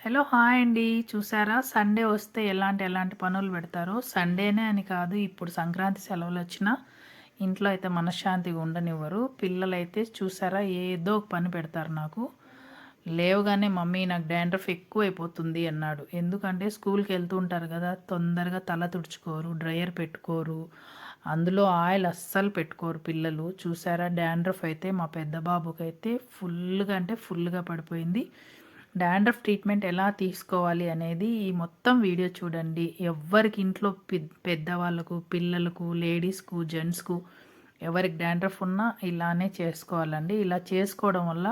Hello hi అండి. చూసారా Sunday వస్తే ఎలాంటి పనులు పెడతారో. సండేనే అని కాదు, ఇప్పుడు సంక్రాంతి సెలవులొచ్చినా ఇంట్లో అయితే మనశ్శాంతిగా ఉండనివ్వరు. పిల్లలైతే చూసారా ఏదో ఒక పని పెడతారు నాకు. లేవగానే మమ్మీ నాకు డాండ్రఫ్ ఎక్కువైపోతుంది అన్నాడు. ఎందుకంటే స్కూల్‌కి వెళ్తూ ఉంటారు కదా! తొందరగా తల తుడుచుకోరు, డ్రైయర్ పెట్టుకోరు. అందులో ఆయిల్ అస్సలు పెట్టుకోరు పిల్లలు. చూసారా డాండ్రఫ్ అయితే మా పెద్ద బాబుకైతే ఫుల్‌గా అంటే ఫుల్‌గా పడిపోయింది. డాండ్రఫ్ ట్రీట్మెంట్ ఎలా తీసుకోవాలి అనేది ఈ మొత్తం వీడియో చూడండి. ఎవ్వరికి ఇంట్లో పెద్దవాళ్ళకు, పిల్లలకు, లేడీస్‌కు, జెంట్స్‌కు ఎవరికి డాండ్రఫ్ ఉన్నా ఇలానే చేసుకోవాలండి. ఇలా చేసుకోవడం వల్ల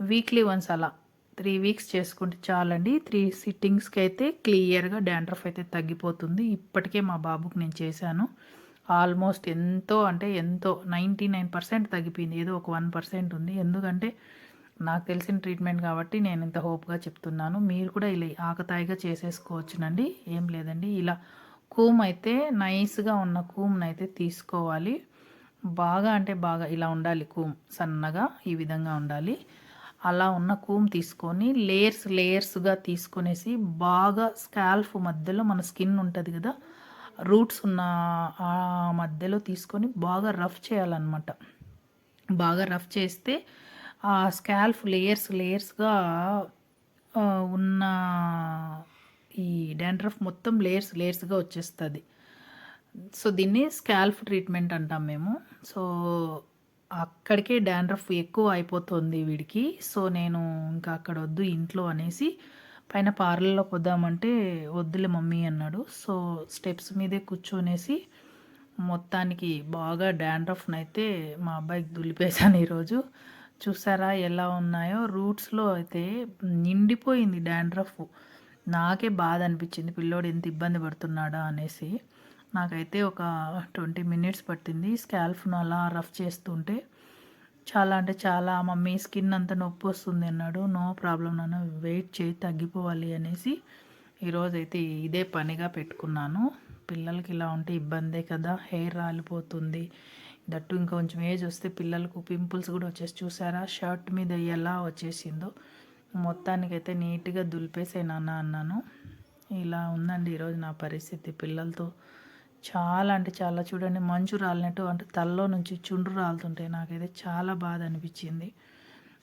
వీక్లీ వన్స్ అలా 3 వీక్స్ చేసుకుంటే చాలండి. 3 సిట్టింగ్స్‌కి అయితే క్లియర్‌గా డాండ్రఫ్ అయితే తగ్గిపోతుంది. ఇప్పటికే మా బాబుకి నేను చేశాను. ఆల్మోస్ట్ ఎంతో అంటే ఎంతో 99% తగ్గిపోయింది. ఏదో ఒక 1% ఉంది. ఎందుకంటే నాకు తెలిసిన ట్రీట్మెంట్ కాబట్టి నేను ఇంత హోప్‌గా చెప్తున్నాను. మీరు కూడా ఇలా ఆకతాయిగా చేసేసుకోవచ్చునండి. ఏం లేదండి. ఇలా కూమ్ అయితే నైస్‌గా ఉన్న కూమ్‌నైతే తీసుకోవాలి. బాగా అంటే బాగా ఇలా ఉండాలి కూమ్. సన్నగా ఈ విధంగా ఉండాలి. అలా ఉన్న కూమ్ తీసుకొని లేయర్స్‌గా తీసుకొనేసి బాగా స్కాల్ప్ మధ్యలో మన స్కిన్ ఉంటది గదా! రూట్స్ ఉన్న ఆ మధ్యలో తీసుకొని బాగా రఫ్ చేయాలన్నమాట. బాగా రఫ్ చేస్తే ఆ స్కాల్ప్ లేయర్స్‌గా ఉన్న ఈ డాండ్రఫ్ మొత్తం లేయర్స్‌గా వచ్చేస్తది. సో, దీన్ని స్కాల్ప్ ట్రీట్మెంట్ అంటాం మేము. సో, అక్కడికే డాండ్రఫ్ ఎక్కువ అయిపోతుంది వీడికి. సో, నేను ఇంకా అక్కడ వద్దు ఇంట్లో అనేసి పైన పార్లర్‌లో పోదామంటే, "వద్దులే మమ్మీ" అన్నాడు. సో, స్టెప్స్ మీదే కూర్చొనేసి మొత్తానికి బాగా డాండ్రఫ్‌నైతే మా అబ్బాయికి దులిపేశాను ఈరోజు. చూసారా ఎలా ఉన్నాయో? రూట్స్‌లో అయితే నిండిపోయింది డాండ్రఫ్. నాకే బాధ అనిపించింది. పిల్లోడు ఎంత ఇబ్బంది పడుతున్నాడా అనేసి. నాకైతే ఒక 20 మినిట్స్ పట్టింది. స్కాల్ప్‌ను అలా రఫ్ చేస్తుంటే. చాలా అంటే చాలా మమ్మీ స్కిన్ అంతా నొప్పొస్తుంది అన్నాడు. నో ప్రాబ్లమ్ నాన్న వెయిట్ చేయి తగ్గిపోవాలి అనేసి ఈరోజైతే ఇదే పనిగా పెట్టుకున్నాను. పిల్లలకి ఇలా ఉంటే ఇబ్బందే కదా! హెయిర్ రాలిపోతుంది. దట్టు ఇంకొంచెం ఏజ్ వస్తే పిల్లలకు పింపుల్స్ కూడా వచ్చేసి చూసారా షర్ట్ మీద ఎలా వచ్చేసిందో. మొత్తానికైతే నీట్‌గా దులిపేసేయి నాన్న అన్నాను. ఇలా ఉందండి ఈరోజు నా పరిస్థితి పిల్లలతో. చాలా అంటే చాలా చూడండి మంచు రాలినట్టు అంటే తలలో నుంచి చుండ్రు రాలుతుంటాయి. నాకైతే చాలా బాధ అనిపించింది.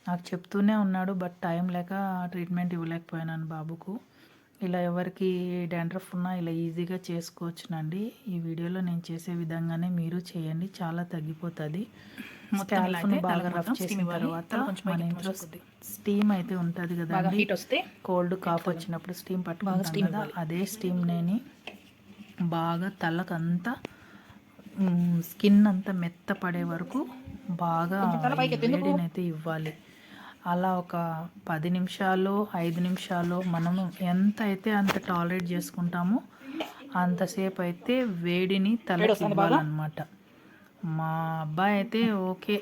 నాకు చెప్తూనే ఉన్నాడు. బట్ టైం లేక ట్రీట్మెంట్ ఇవ్వలేకపోయాను బాబుకు. ఇలా ఎవరికి డాండ్రఫ్ ఉన్నా ఇలా ఈజీగా చేసుకోవచ్చునండి. ఈ వీడియోలో నేను చేసే విధంగానే మీరు చేయండి. చాలా తగ్గిపోతుంది. స్కాల్ప్‌ని బాగా రఫ్ చేసిన తర్వాత మన ఇంట్లో స్టీమ్ అయితే ఉంటుంది కదండి. కోల్డ్ కాఫ్ వచ్చినప్పుడు స్టీమ్ పట్టుకుంటాం కదా, అదే స్టీమ్‌ని బాగా తలకంతా స్కిన్ అంతా మెత్తపడే వరకు బాగా వేడినైతే ఇవ్వాలి. అలా ఒక 10 నిమిషాలు 5 నిమిషాలు మనము ఎంత అయితే అంత టాలరేట్ చేసుకుంటామో అంతసేపు అయితే వేడిని తలకి ఇవ్వాలన్నమాట. మా అబ్బాయి అయితే ఓకే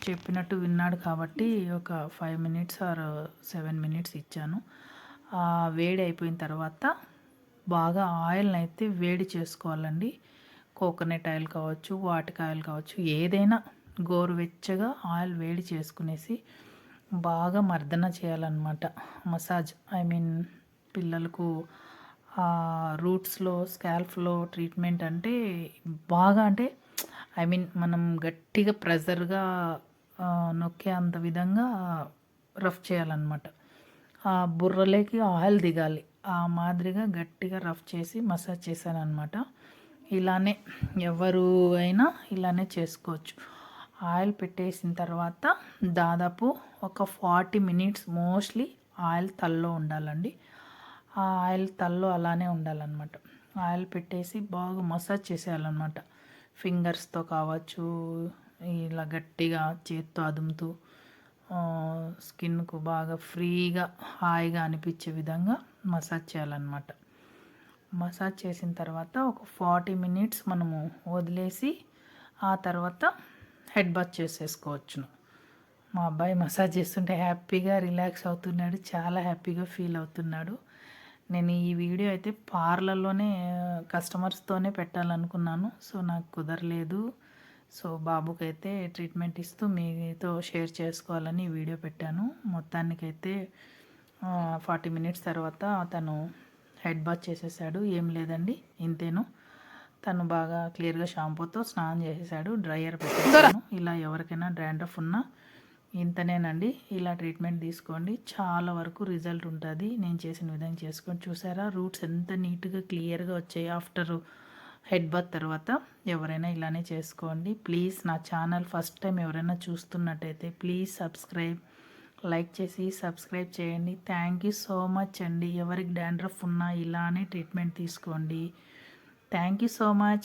చెప్పినట్టు విన్నాడు కాబట్టి ఒక 5 మినిట్స్ ఆర్ 7 మినిట్స్ ఇచ్చాను. వేడి అయిపోయిన తర్వాత బాగా ఆయిల్ని అయితే వేడి చేసుకోవాలండి. కోకోనట్ ఆయిల్ కావచ్చు, వాటిక ఆయిల్ కావచ్చు, ఏదైనా గోరువెచ్చగా ఆయిల్ వేడి చేసుకునేసి బాగా మర్దన చేయాలన్నమాట. మసాజ్ ఐ మీన్ పిల్లలకు రూట్స్‌లో, స్కాల్ప్‌లో ట్రీట్మెంట్ అంటే బాగా అంటే ఐ మీన్ మనం గట్టిగా ప్రెజర్‌గా నొక్కే అంత విధంగా రఫ్ చేయాలన్నమాట. ఆ బుర్రలోకి ఆయిల్ దిగాలి. ఆ మాదిరిగా గట్టిగా రఫ్ చేసి మసాజ్ చేశాననమాట. ఇలానే ఎవరు అయినా ఇలానే చేసుకోవచ్చు. ఆయిల్ పెట్టేసిన తర్వాత దాదాపు ఒక 40 మినిట్స్ మోస్ట్లీ ఆయిల్ తలలో ఉండాలండి. ఆ ఆయిల్ తలలో అలానే ఉండాలన్నమాట. ఆయిల్ పెట్టేసి బాగా మసాజ్ చేసేయాలన్నమాట. ఫింగర్స్తో కావచ్చు, ఇలా గట్టిగా చేత్తో అదుముతూ స్కిన్కు బాగా ఫ్రీగా హాయిగా అనిపించే విధంగా మసాజ్ చేయాలన్నమాట. మసాజ్ చేసిన తర్వాత ఒక 40 మినిట్స్ మనము వదిలేసి ఆ తర్వాత హెడ్ బాత్ చేసేసుకోవచ్చును. మా అబ్బాయి మసాజ్ చేస్తుంటే హ్యాపీగా రిలాక్స్ అవుతున్నాడు. చాలా హ్యాపీగా ఫీల్ అవుతున్నాడు. నేను ఈ వీడియో అయితే పార్లర్‌లోనే కస్టమర్స్‌తోనే పెట్టాలనుకున్నాను. సో, నాకు కుదరలేదు. సో, బాబుకైతే ట్రీట్మెంట్ ఇస్తూ మీతో షేర్ చేసుకోవాలని ఈ వీడియో పెట్టాను. మొత్తానికైతే 40 మినిట్స్ తర్వాత తను హెడ్ బాత్ చేసేసాడు. ఏం లేదండి, ఇంతేను. తను బాగా క్లియర్గా షాంపూతో స్నానం చేసేసాడు. డ్రైయర్ పెట్టేసాను. ఇలా ఎవరికైనా డాండ్రఫ్ ఉన్నా ఇంతనేనండి. ఇలా ట్రీట్మెంట్ తీసుకోండి, చాలా వరకు రిజల్ట్ ఉంటుంది. నేను చేసిన విధంగా చేసుకొని చూసారా, రూట్స్ ఎంత నీట్గా క్లియర్గా వచ్చాయి ఆఫ్టర్ హెడ్ బాత్ తర్వాత. ఎవరైనా ఇలానే చేసుకోండి. ప్లీజ్ నా ఛానల్ ఫస్ట్ టైం ఎవరైనా చూస్తున్నట్టయితే ప్లీజ్ సబ్స్క్రైబ్, లైక్ చేసి సబ్స్క్రైబ్ చేయండి. థ్యాంక్ యూ సో మచ్ అండి. ఎవరికి డాండ్రఫ్ ఉన్నా ఇలానే ట్రీట్మెంట్ తీసుకోండి. Thank you so much.